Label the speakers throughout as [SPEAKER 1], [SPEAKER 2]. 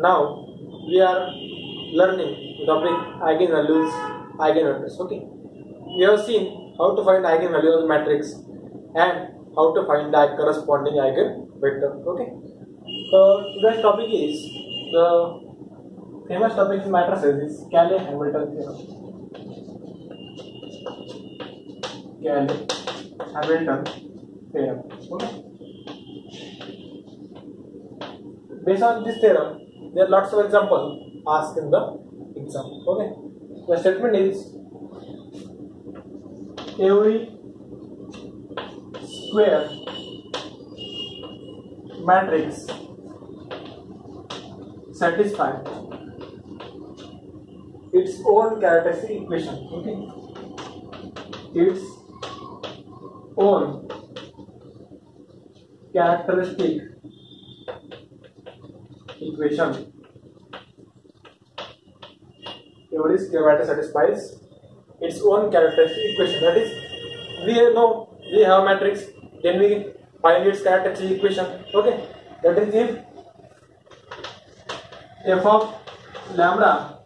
[SPEAKER 1] now we are learning the topic eigenvalues, eigenvectors. Okay, we have seen how to find eigenvalue of the matrix and how to find the corresponding eigenvector. Okay, so today's topic is the famous topic in matrices is Cayley-Hamilton theorem. Cayley-Hamilton theorem. Okay. Based on this theorem, there are lots of examples asked in the exam. Okay. The statement is every square matrix satisfies its own characteristic equation. Okay. Its own characteristic equation. Every square matrix satisfies its own characteristic equation. That is, we know we have a matrix, then we find its characteristic equation. Okay, that is if f of lambda,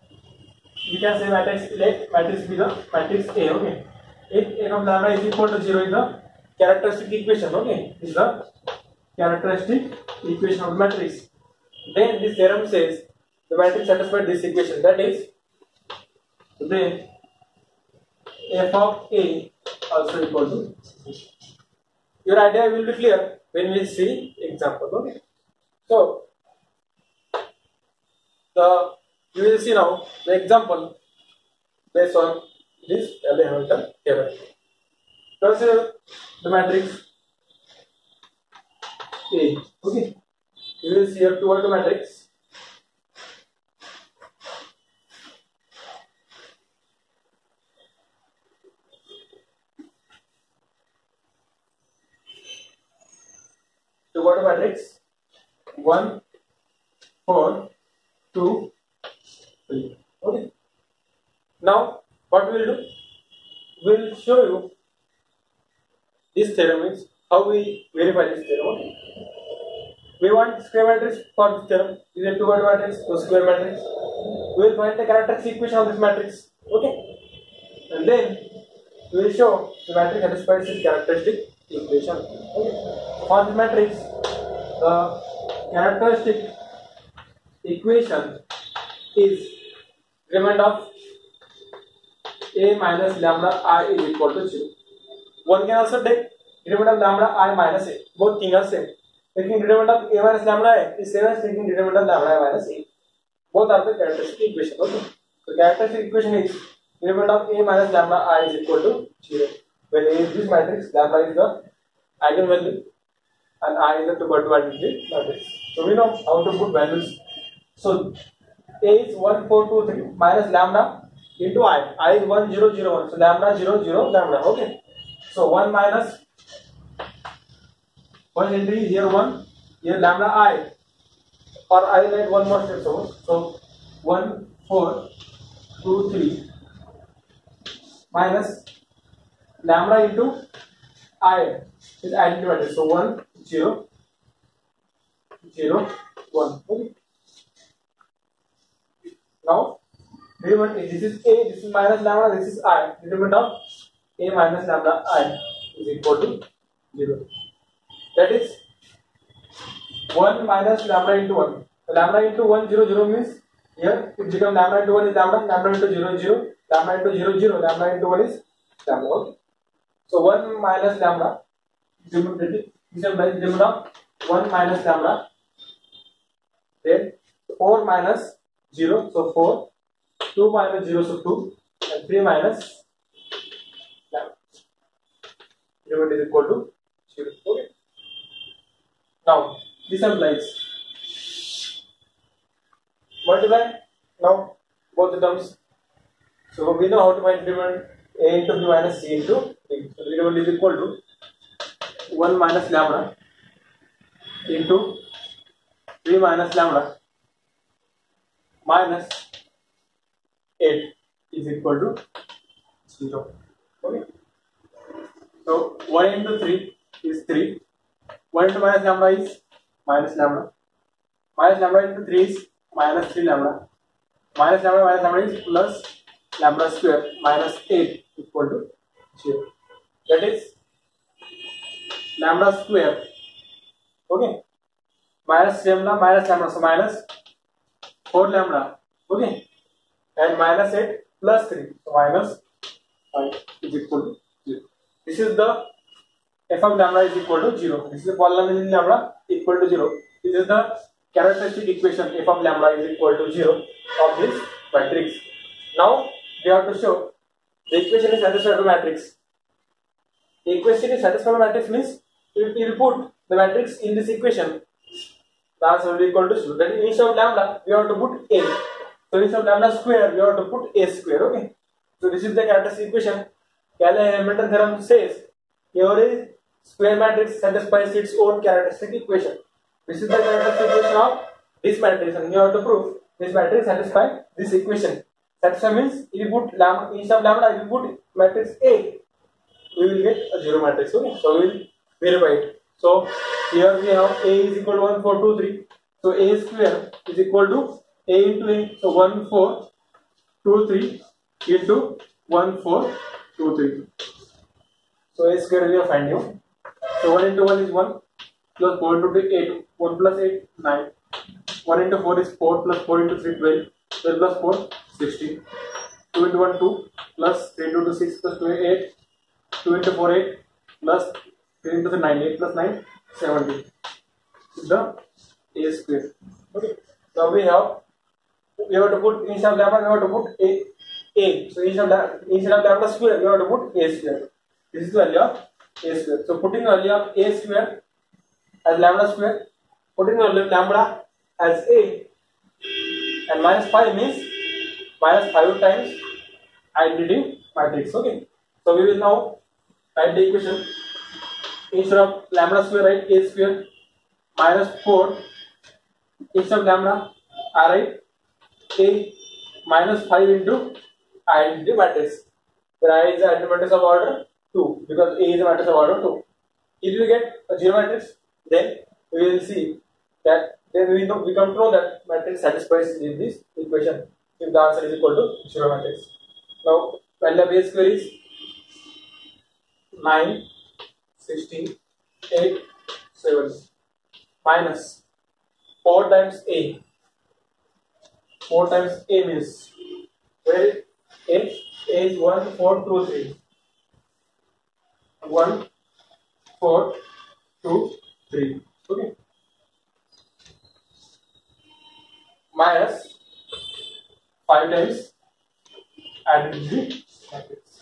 [SPEAKER 1] we can say matrix, let matrix be the matrix A. Okay, if f of lambda is equal to 0 is the characteristic equation. Okay, is the characteristic equation of the matrix. Then this theorem says the matrix satisfies this equation. That is, then f of A also equal to 0. Your idea will be clear when we see example. Okay, so you will see now the example based on this Cayley-Hamilton theorem. Consider the matrix A. Okay, you will see here toward the matrix. Toward the matrix 1, 4, 2, 3. Okay. Now what we will do? We will show you this theorem is how we verify this theorem. Okay. We want square matrix for this theorem. Is a two-word matrix, so square matrix. We will find the characteristic equation of this matrix. Okay, and then we will show the matrix satisfies its characteristic equation. Okay, for this matrix, the characteristic equation is remainder of A minus lambda I is equal to 0. One can also take remainder of lambda I minus A. Both things are same. Taking determinant of A minus lambda I is same as taking determinant of lambda I minus A. Both are the characteristic equation. Okay. So characteristic equation is determinant of A minus lambda I is equal to 0. When A is this matrix, lambda is the eigenvalue and I is the two-word matrix. So we know how to put values. So A is 1, 4, 2, 3 minus lambda into I. I is 1, 0, 0, 1. So lambda 0, 0, lambda. Okay. So 1 minus 1 entry here 1, here lambda I, or I write one more step. So 1, 4, 2, 3 minus lambda into I is identity matrix. So 1, 0, 0, 1. Okay. Now this is A, this is minus lambda, this is I. Determinant of A minus lambda I is equal to 0. That is 1 minus lambda into 1. So lambda into 1, 0, 0 means here it becomes lambda into 1 is lambda, lambda into 0, 0, lambda into 0, 0, lambda into 1 is lambda. Okay. So 1 minus lambda, this is determinant of 1 minus lambda, then 4 minus 0, so 4, 2 minus 0, so 2, and 3 minus lambda. Determinant is equal to 0. Okay. Now this applies. Multiply now both the terms. So we know how to find determinant A into B minus C into B. So determinant is equal to 1 minus lambda into 3 minus lambda minus 8 is equal to 0. Okay. So 1 into 3 is 3. 1 into minus lambda is minus lambda. Minus lambda into 3 is minus 3 lambda. Minus lambda is plus lambda square minus 8 equal to 0. That is lambda square. Okay. Minus lambda, so minus 4 lambda. Okay. And minus 8 plus 3, so minus 5 is equal to 0. This is the f of lambda is equal to 0. This is the polynomial lambda equal to 0. This is the characteristic equation f of lambda is equal to 0 of this matrix. Now we have to show the equation is satisfied to matrix. The equation is satisfied to matrix means if we put the matrix in this equation, the answer will be equal to 0. Then instead of lambda, we have to put a. So instead of lambda square, we have to put a square. Okay. So this is the characteristic equation. Cayley-Hamilton theorem says every square matrix satisfies its own characteristic equation. This is the characteristic equation of this matrix, and you have to prove this matrix satisfies this equation. Satisfy means if you put lambda instead of lambda, if you put matrix A, we will get a 0 matrix. Okay. So we will verify it. So here we have A is equal to 1, 4, 2, 3. So A square is equal to A into A. So 1, 4, 2, 3 into 1, 4, 2, 3. So A square we are finding. So 1 into 1 is 1 plus 4 into 2 8. 1 plus 8 9. 1 into 4 is 4 plus 4 into 3 12. 12 plus 4 16. 2 into 1 2 plus 3 into 2 6 plus 2 8. 2 into 4 8 plus 3 into the 9 8 plus 9 17. This is the A square. Okay. So we have to put instead of lambda we have to put a. So instead of lambda square we have to put a square. This is the value of a square. So putting the value of a square as lambda square, putting the value of lambda as a, and minus 5 means minus 5 times identity matrix. Okay. So we will now write the equation. Instead of lambda square, write a square minus 4. Instead of lambda, I write a minus 5 into identity matrix. Where I is the identity matrix of order 2, because A is a matrix of order 2. If we get a 0 matrix, then we will see that we come to know that matrix satisfies in this equation if the answer is equal to 0 matrix. Now value of A square is 9, 16, 8, 7 minus 4 times A. 4 times A means where A is 1, 4, 2, 3. 1, 4, 2, 3. Okay. Minus 5 times identity matrix.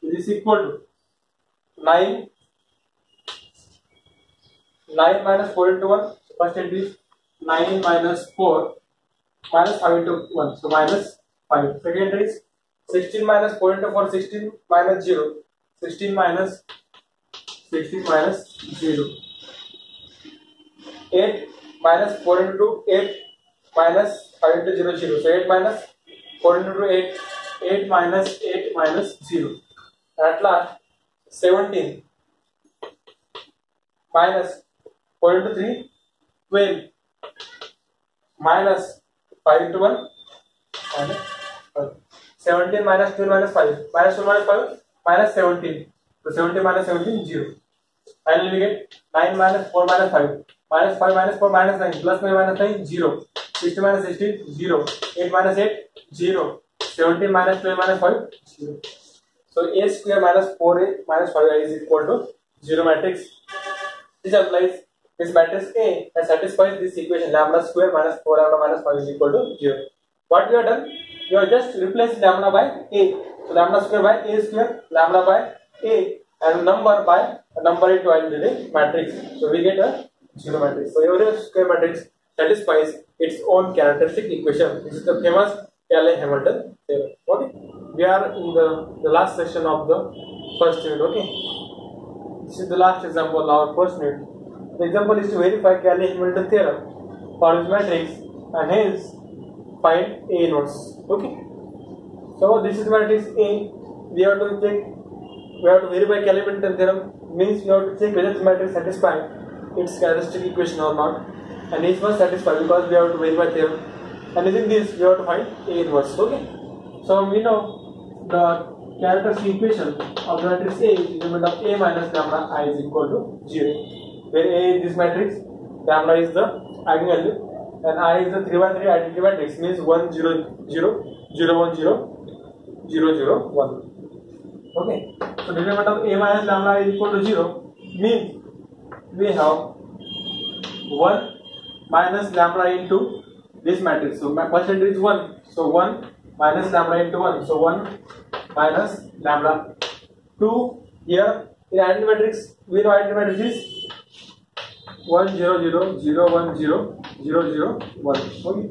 [SPEAKER 1] This is equal to 9 minus 4 into 1. So first it is 9 minus 4 minus 5 into 1. So minus 5. Second is 16 minus 4 into 4. 16 minus 0. 16 minus 0. 8 minus 4 into 2. 8 minus 5 into 0. 0. So 8 minus 4 into 2. 8. 8 minus 8 minus 0. At last 17 minus 4 into 3, 12 minus 5 into 1 minus 5. 17 minus 12 minus 5 minus 2 minus 5 minus 17. So 17 minus 17 0. Finally we get 9 minus 4 minus 5 minus 5 minus 4 minus 9 plus 9 minus 9 0. 16 minus 16 0. 8 minus 8 0. 17 minus 12 minus 5 0. So A square minus 4A minus 5A is equal to 0 matrix. This implies this matrix A that satisfies this equation lambda square minus 4 lambda minus 5 is equal to 0. What we have done? We have just replaced lambda by A. So lambda square by A square, lambda by A, and number by a number into identity matrix. So we get a 0 matrix. So every square matrix satisfies its own characteristic equation. This is the famous Cayley-Hamilton theorem. Okay. We are in the last section of the first unit. Okay. This is the last example of our first unit. The example is to verify Cayley-Hamilton theorem for this matrix and hence find A inverse. Okay. So this is matrix A. We have to verify Cayley-Hamilton theorem means we have to check whether this matrix satisfies its characteristic equation or not. and each one satisfied because we have to verify theorem. And using this, we have to find A inverse. Okay. So we know the characteristic equation of the matrix A is the element of A minus lambda I is equal to 0. Where A is this matrix, lambda is the eigenvalue, and I is the 3 by 3 identity matrix, means 1 0 0 0 1 0 0 0 1. Okay. So the element of A minus lambda is equal to 0 means we have 1 minus lambda into this matrix. So my first entry is 1. So 1 minus lambda into 1. So 1 minus lambda. 2 here in identity matrix, we know identity matrix is 1 0 0 0 1 0 0 0 1. Okay.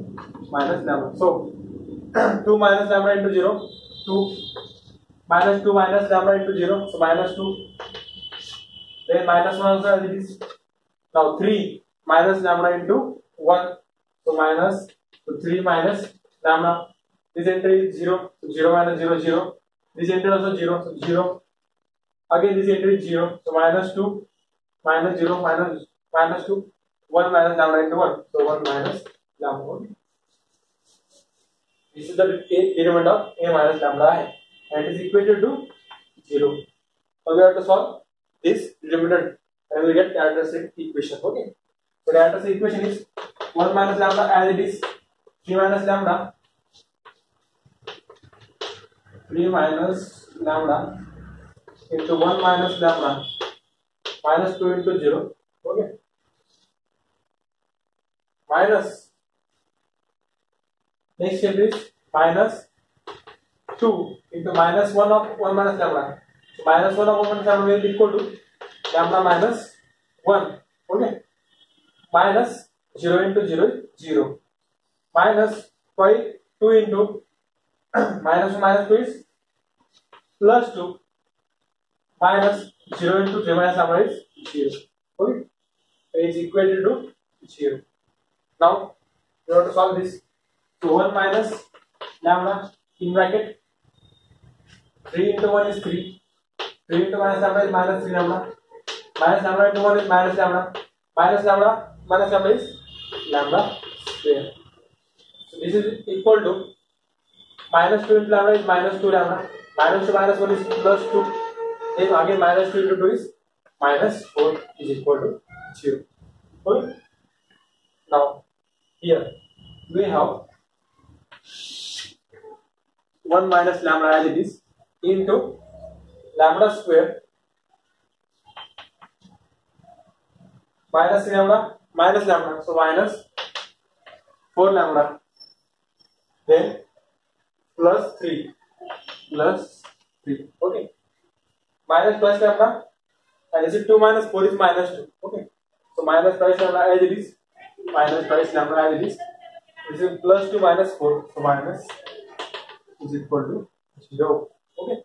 [SPEAKER 1] Minus lambda. So 2 minus lambda into 0. 2 minus 2 minus lambda into 0. So minus 2. Then minus 1 also as it is. Now 3 minus lambda into 1. So minus 3 minus lambda. This entry is 0. So 0 minus 0 0. This entry also 0. So 0. Again this entry is 0. So minus 2 minus 0 minus 2. 1 minus lambda into 1. So 1 minus lambda. This is the element of A minus lambda I, and it is equated to 0. So we have to solve this limited and we will get characteristic equation. Okay. So the characteristic equation is 1 minus lambda as it is 3 minus lambda 3 minus lambda into 1 minus lambda minus 2 into 0. Okay. Minus next step is minus 2 into minus 1 of 1 minus lambda. So minus 1 of 1 minus lambda will be equal to lambda minus 1. Okay. Minus 0 into 0 0. Minus 2 into minus 2 is plus 2. Minus 0 into 3 minus lambda is 0. Okay. It is equated to 0. Now we have to solve this. So 1 minus lambda in bracket 3 into 1 is 3. 3 into minus lambda is minus 3 lambda. Minus lambda into 1 is minus lambda. Minus lambda is lambda square. So this is equal to minus 2 into lambda is minus 2 lambda. Minus 2 minus 1 is plus 2. Then again minus 2 into 2 is minus 4 is equal to 0. Okay. Now here we have 1 minus lambda as it is into lambda square minus lambda, so minus 4 lambda, then plus 3, okay, minus twice lambda, and is it 2 minus 4 is minus 2, okay, so minus twice lambda as it is, minus twice lambda as it is, this is plus 2 minus 4, so minus is equal to 0, okay.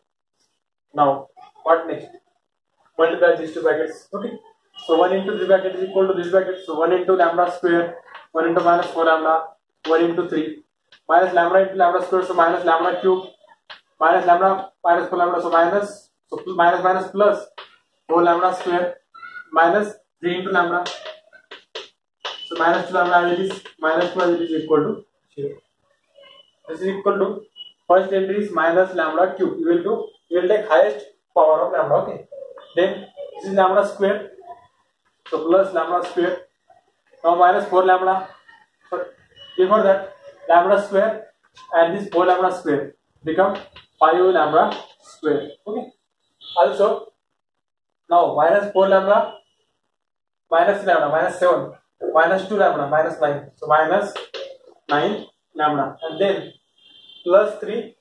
[SPEAKER 1] Now what next? Multiply these two brackets, okay. So 1 into this bracket is equal to this bracket, so 1 into lambda square, 1 into minus 4 lambda, 1 into 3, minus lambda into lambda square, so minus lambda cube, minus lambda minus 4 lambda, so minus, so minus plus 4 lambda square, minus 3 into lambda, so minus 2 lambda as it is, minus 2 as it is equal to 0. This is equal to first entry is minus lambda cube. You will take highest power of lambda, okay. Then this is lambda square, so plus lambda square. Now minus 4 lambda. But before that, lambda square and this 4 lambda square become 5 lambda square. Okay. Also, now minus 4 lambda, minus lambda, minus 7, minus 2 lambda, minus 9. So minus 9 lambda, and then plus 3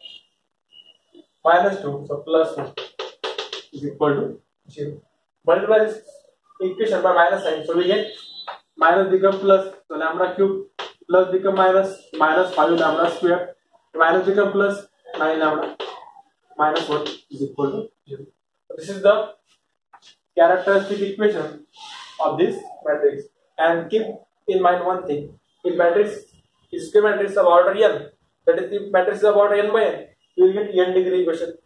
[SPEAKER 1] minus 2, so plus 1 is equal to 0. Multiply this equation by minus sign, so we get minus become plus, so lambda cube plus become minus 5 lambda square, minus become plus 9 lambda, minus 1 is equal to 0. So this is the characteristic equation of this matrix. And keep in mind one thing: if matrix is a matrix of order n, that is, the matrix is of order n by n, you will get n degree equation.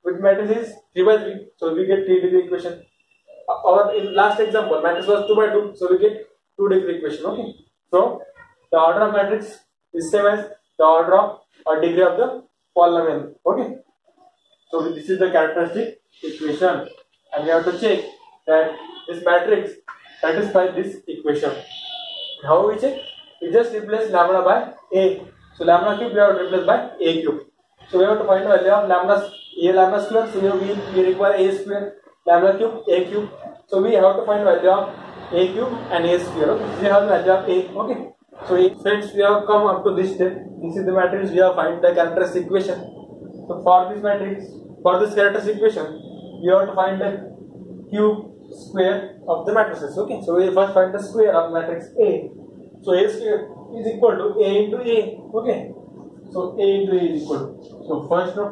[SPEAKER 1] With matrix is 3 by 3, so we get 3 degree equation. Or in last example, matrix was 2 by 2, so we get 2 degree equation. Okay. So the order of matrix is same as the order of or degree of the polynomial. Okay. So this is the characteristic equation, and we have to check that this matrix satisfies this equation. How we check? We just replace lambda by a. So lambda cube we have to replace by a cube. So we have to find the value of lambda square. So we require a square, lambda cube, a cube. So we have to find the value of a cube and a square. Okay. We have the value of a. Okay. So friends, we have come up to this step. This is the matrix. We have find the characteristic equation. So for this matrix, for this characteristic equation, we have to find the cube square of the matrices. Okay. So we first find the square of matrix A. So A square is equal to A into A. Okay. So A into A is equal to. So first one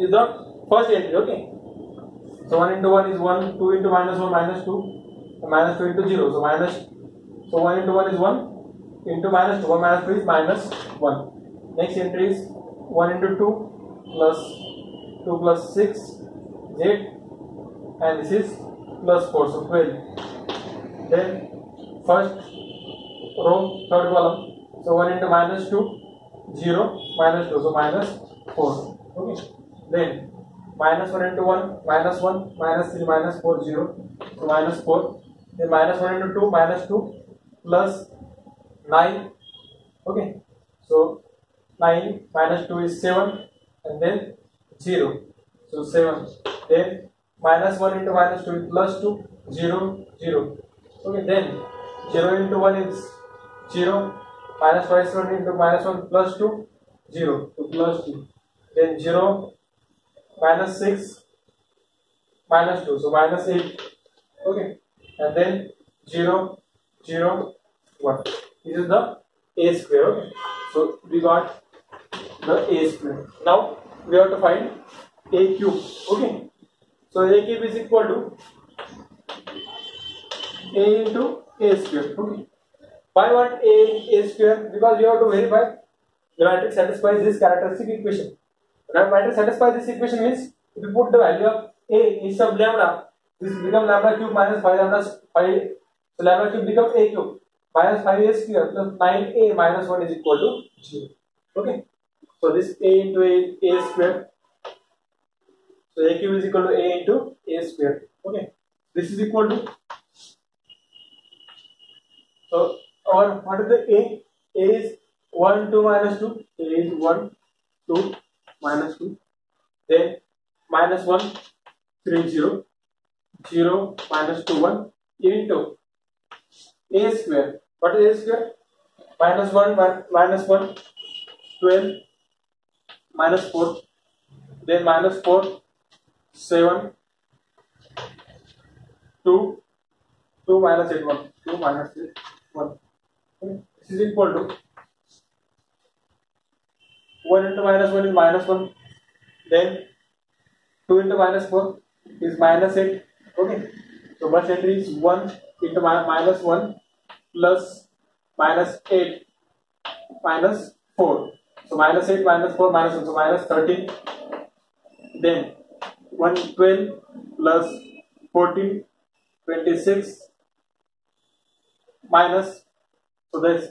[SPEAKER 1] is the first entry. Okay. So 1 into 1 is 1, 2 into minus 1 minus 2, minus 2 into 0. So minus. So 1 into 1 is 1 into minus 2. 1 minus 2 is minus 1. Next entry is 1 into 2 plus 2 plus 6 z, and this is plus 4. So 12. Then first row, third column. So 1 into minus 2, 0, minus 2. So minus 4. Okay. Then minus 1 into 1, minus 1, minus 3, minus 4, 0. So minus 4. Then minus 1 into 2, minus 2, plus 9. Okay. So 9 minus 2 is 7, and then 0. So 7. Then minus 1 into minus 2 is plus 2, 0, 0. Okay. Then 0 into 1 is 0. Minus 1 into minus 1 plus 2, 0. So plus 2. Then 0, minus 6, minus 2. So minus 8. Okay. And then 0, 0, 1. This is the a square. Okay. So we got the a square. Now we have to find a cube. Okay. So a cube is equal to a into a square. Okay. Why want a square? Because we have to verify the matrix satisfies this characteristic equation. When the matrix satisfies this equation means if you put the value of a instead of lambda, this becomes lambda cube minus 5 lambda 5. So lambda cube becomes a cube minus 5a square plus 9a minus 1 is equal to 0. Okay. So this a into a square. So a cube is equal to a into a square. Okay. This is equal to. So or what is the a? A is 1, 2 minus 2. A is 1, 2 minus 2. Then minus 1, 3, 0. 0 minus 2, 1 into a square. What is a square? Minus 1, minus 1, 12, minus 4. Then minus 4, 7, 2, 2 minus 8, 1. 2 minus 8, 1. Okay. This is equal to 1 into minus 1 is minus 1. Then 2 into minus 4 is minus 8. Okay. So first entry is 1 into minus 1 plus minus 8 minus 4. So minus 8 minus 4 minus 1. So minus 13. Then 112 plus 14, 26 minus. So that's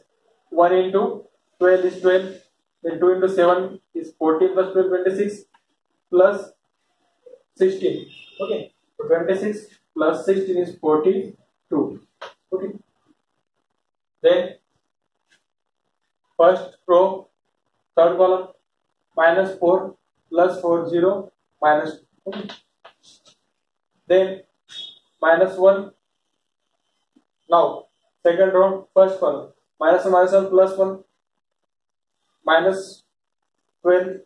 [SPEAKER 1] 1 into 12 is 12. Then 2 into 7 is 14 plus 12, 26 plus 16. Okay. So 26 plus 16 is 42. Okay. Then first row, third column, minus 4 plus 4, 0 minus 2. Okay. Then minus 1. Now second row, first column, minus 1 plus 1 minus 12.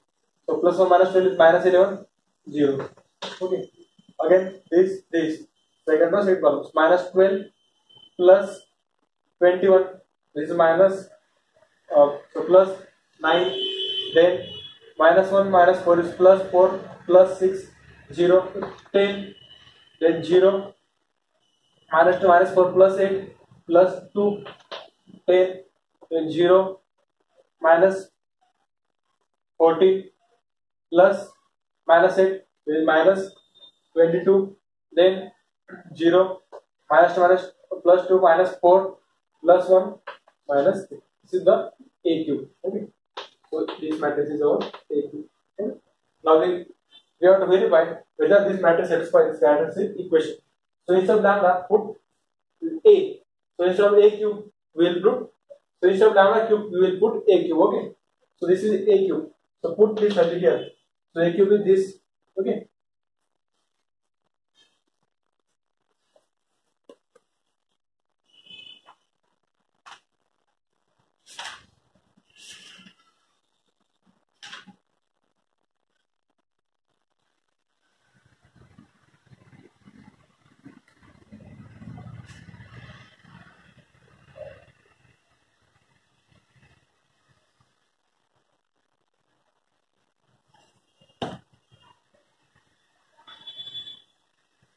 [SPEAKER 1] So plus 1 minus 12 is minus 11, 0. Okay. Again this second row, second column, minus 12 plus 21. This is minus so plus 9. Then minus 1 minus 4 is plus 4 plus 6, 0, 10. Then 0 minus 2 minus 4 plus 8 plus 2, 10. Then 0 minus 14 plus minus 8 is minus 22. Then 0 minus 2 minus plus 2 minus 4 plus 1 minus 3. This is the A cube. Okay. So this matrix is our A cube. Okay. Now we have to verify whether this matrix satisfies this characteristic equation. So instead of lambda, put A. So instead of A cube, we will put. So instead of lambda cube, we will put A cube. Okay. So this is A cube. So put this value here. So A cube is this. Okay.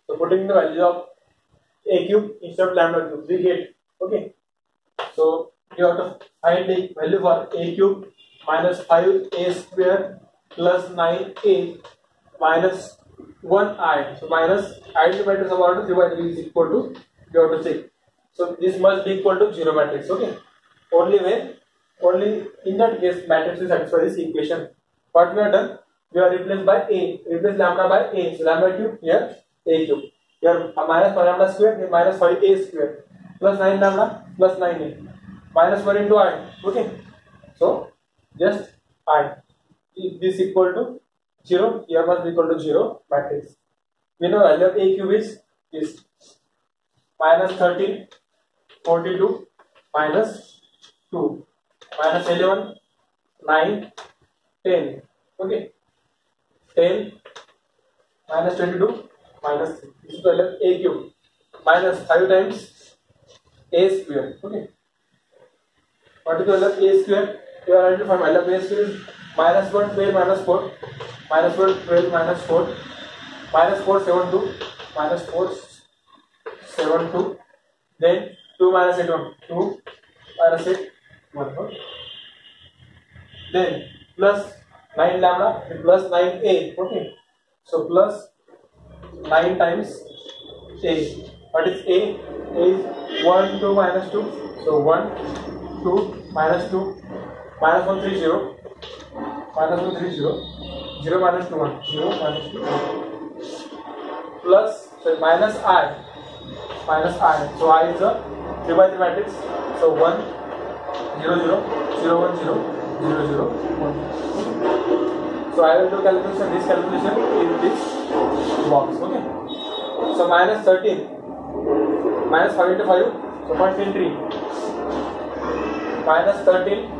[SPEAKER 1] So putting the value of A cube instead of lambda cube, we get. Okay. So you have to find the value for A cube minus 5A square plus 9A minus 1I. So minus identity matrix of order 3 by 3 is equal to, you have to check. So this must be equal to 0 matrix. Okay. Only in that case matrix will satisfy this equation. What we have done, we are replaced by A, replace lambda by A. So lambda cube here A cube. Here minus 5 lambda square, here minus 5A square plus 9 lambda plus 9A minus 1 into I. Okay. So just I. If this equal to 0, here must be equal to 0 matrix. We know value of A cube is minus 13, 42 minus 2 minus 11, 9, 10. Okay. 10 minus 22 minus 3. This is the value of A cube minus 5 times A square. Okay. What is the value of A square? You are going to find value of A square is minus 1, 12 minus 4, minus 1, 12 minus 4, minus 4, 7, 2, minus 4, 7, 2, then 2 minus 8, 1, 2, minus 8, 1, 1. Then plus 9 lambda plus 9A. Okay. So plus 9 times A. What is A? A is 1, 2 minus 2. So 1, 2 minus 2 minus 1, 3, 0. Minus 1, 3, 0. 0 minus 2, 1. 0 minus 2, 1. Plus, so minus I. Minus I. So I is a 3 by 3 matrix. So 1, 0, 0, 0, 1, 0, 0, 0, 1. So I will do calculation, this calculation in this box. Okay. So minus 13. Minus 5 into 5. So 0.3. Minus 13.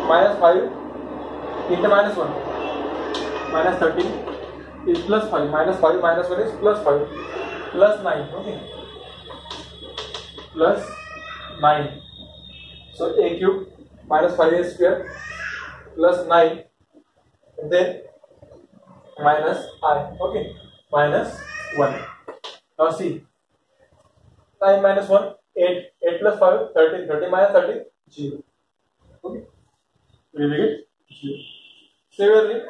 [SPEAKER 1] Minus 5 into minus 1. Minus 13 is plus 5. Minus 5 minus 1 is plus 5. Plus 9. Okay. Plus 9. So A cube minus 5A square plus 9. And then minus I. Okay. Minus 1. Now see. 9 minus 1, 8. 8 plus 5, 13. 13 minus 13, 0. Okay. We will get 0. Similarly,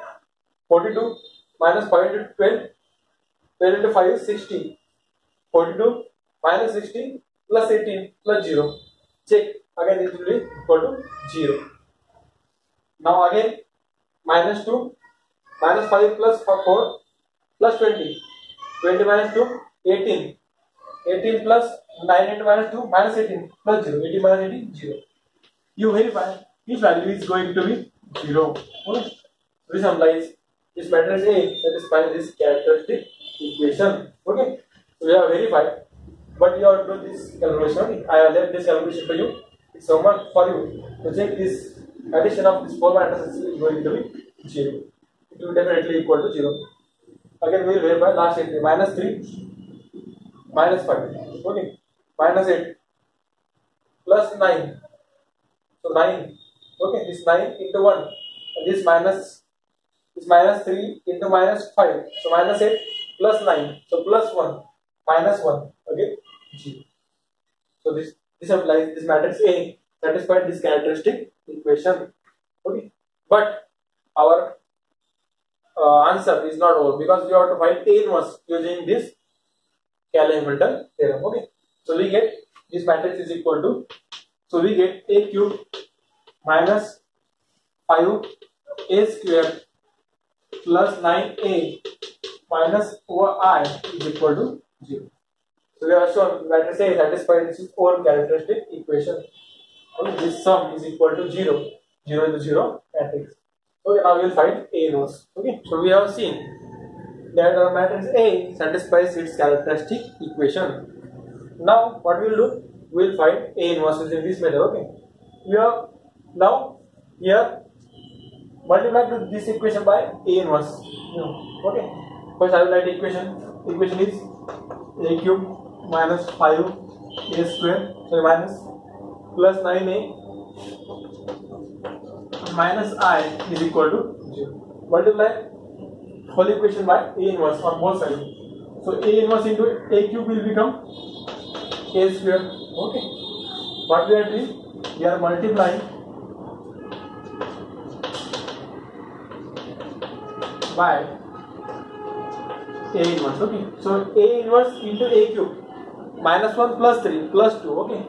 [SPEAKER 1] 42 minus 5 into 12. 12 into 5 is 16. 42 minus 16 plus 18 plus 0. Check. Again it will be equal to 0. Now again minus 2 minus 5 plus 4 plus 20. 20 minus 2, 18. 18 plus 9 into minus 2 minus 18 plus 0. 18 minus 18, 0. You verify which value is going to be 0. Okay. This implies this matrix A satisfies this characteristic equation. Okay. So we have verified, but you have to do this calculation. Okay. I have left this calculation for you. It's homework for you to check this addition of this 4 matrices is going to be 0. It will definitely equal to 0. Again we will verify last entry minus 3 minus 5. Okay. Minus 8 plus 9. So 9. Okay. This 9 into 1. And this minus 3 into minus 5. So minus 8 plus 9. So plus 1 minus 1. Okay. 0. So this implies this matrix A satisfied this characteristic equation. Okay. But our answer is not over because we have to find A inverse using this Cayley-Hamilton theorem. Okay. So we get this matrix is equal to, so we get a cube minus 5a square plus 9a minus 4I is equal to 0. So we have shown matrix A satisfies its own characteristic equation. Okay, this sum is equal to 0, 0 into 0 matrix. So now we will find A inverse. Okay, so we have seen that our matrix A satisfies its characteristic equation. Now what we will do? We will find A inverse using this method. Okay, we have now here multiply this equation by A inverse. Okay, first I will write equation. Equation is a cube minus 5a square, so minus plus 9a minus I is equal to 0. Multiply whole equation by A inverse on both sides. So A inverse into a cube will become a square. Okay, what we are doing? We are multiplying by A inverse. Okay, so A inverse into a cube minus 1 plus 3 plus 2. Okay,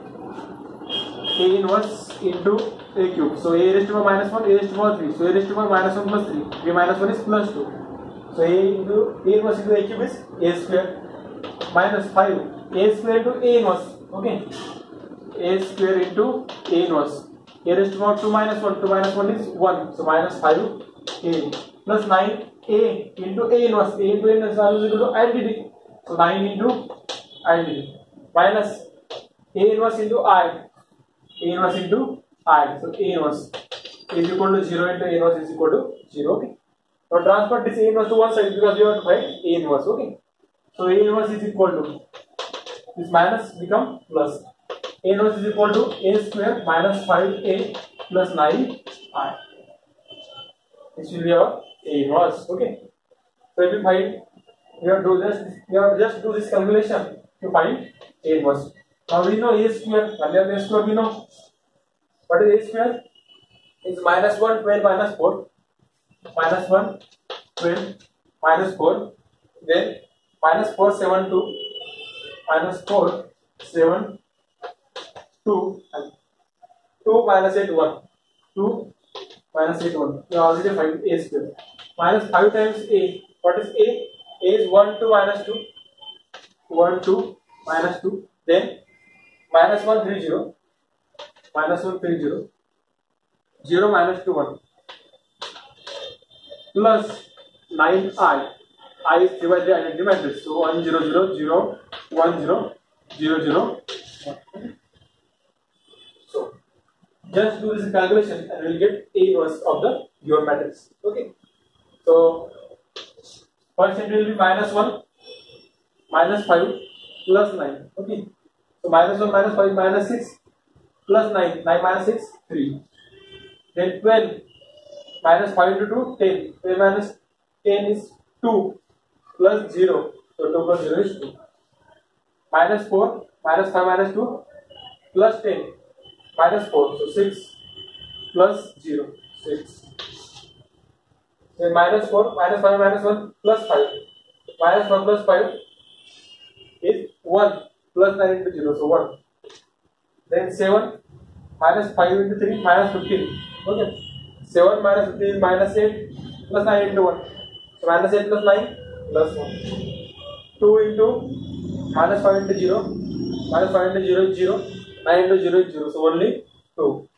[SPEAKER 1] A inverse into a cube. So a raised to power minus 1, a raised to power 3. So a raised to power minus 1 plus 3. 3 minus 1 is plus 2. So a inverse into a cube is a square minus 5. A square into a inverse. Okay, a square into a inverse. A raised to power 2 minus 1. 2 minus 1 is 1. So minus 5a plus 9a into a inverse. A into a inverse is equal to identity. So 9 into identity minus a inverse into I. A inverse into I. So A inverse is equal to 0 into A inverse is equal to 0. Okay. Now transfer this A inverse to one side because we have to find A inverse. Okay. So A inverse is equal to this minus become plus. A inverse is equal to A square minus 5a plus 9I. This will be our A inverse. Okay. So if you find, we have to just do this calculation to find A inverse. Now we know A square. Earlier A square we know. What is A square? Is minus 1, 12 minus 4. Minus 1, 12 minus 4. Then minus 4, 7, 2. Minus 4, 7, 2. And 2 minus 8, 1. 2 minus 8, 1. We already find A square. Minus 5 times A. What is A? A is 1, 2 minus 2. 1, 2 minus 2. Then minus 1, 3, 0. Minus 1, 3, 0. 0 minus 2, 1. Plus 9I. I is 3 by 3 identity matrix. So 1, 0, 0, 0, 1, 0, 0, 0, 1. So just do this calculation and we will get A inverse of the given matrix. Okay. So first it will be minus 1, minus 5, plus 9. Okay. So minus 1, minus 5, minus 6, plus 9. 9 minus 6, 3. Then 12, minus 5 into 2, 10. 12 minus 10 is 2, plus 0. So 2 plus 0 is 2. Minus 4, minus 5 minus 2, plus 10. Minus 4, so 6, plus 0, 6. Then minus 4, minus 5 minus 1, plus 5. Minus 1 plus 5 is 1. Plus 9 into 0, so 1. Then 7 minus 5 into 3 minus 15. Okay. 7 minus 15 is minus 8 plus 9 into 1. So minus 8 plus 9 plus 1. 2 into minus 5 into 0. Minus 5 into 0 is 0. 9 into 0 is 0. So only 2.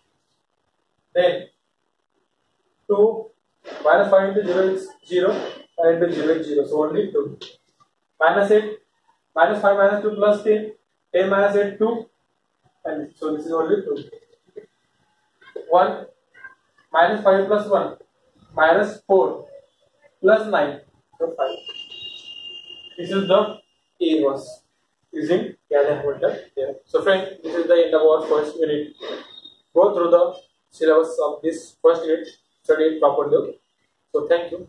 [SPEAKER 1] Then 2 minus 5 into 0 is 0. 5 into 0 is 0. So only 2. Minus 8. Minus 5 minus 2 plus 10. 10 minus 8, 2. And so this is only 2. 1 minus 5 plus 1 minus 4 plus 9. So 5. This is the A inverse using Gaussian-Hamilton theorem. So friend, this is the end of our first unit. Go through the syllabus of this first unit, study it properly. So thank you.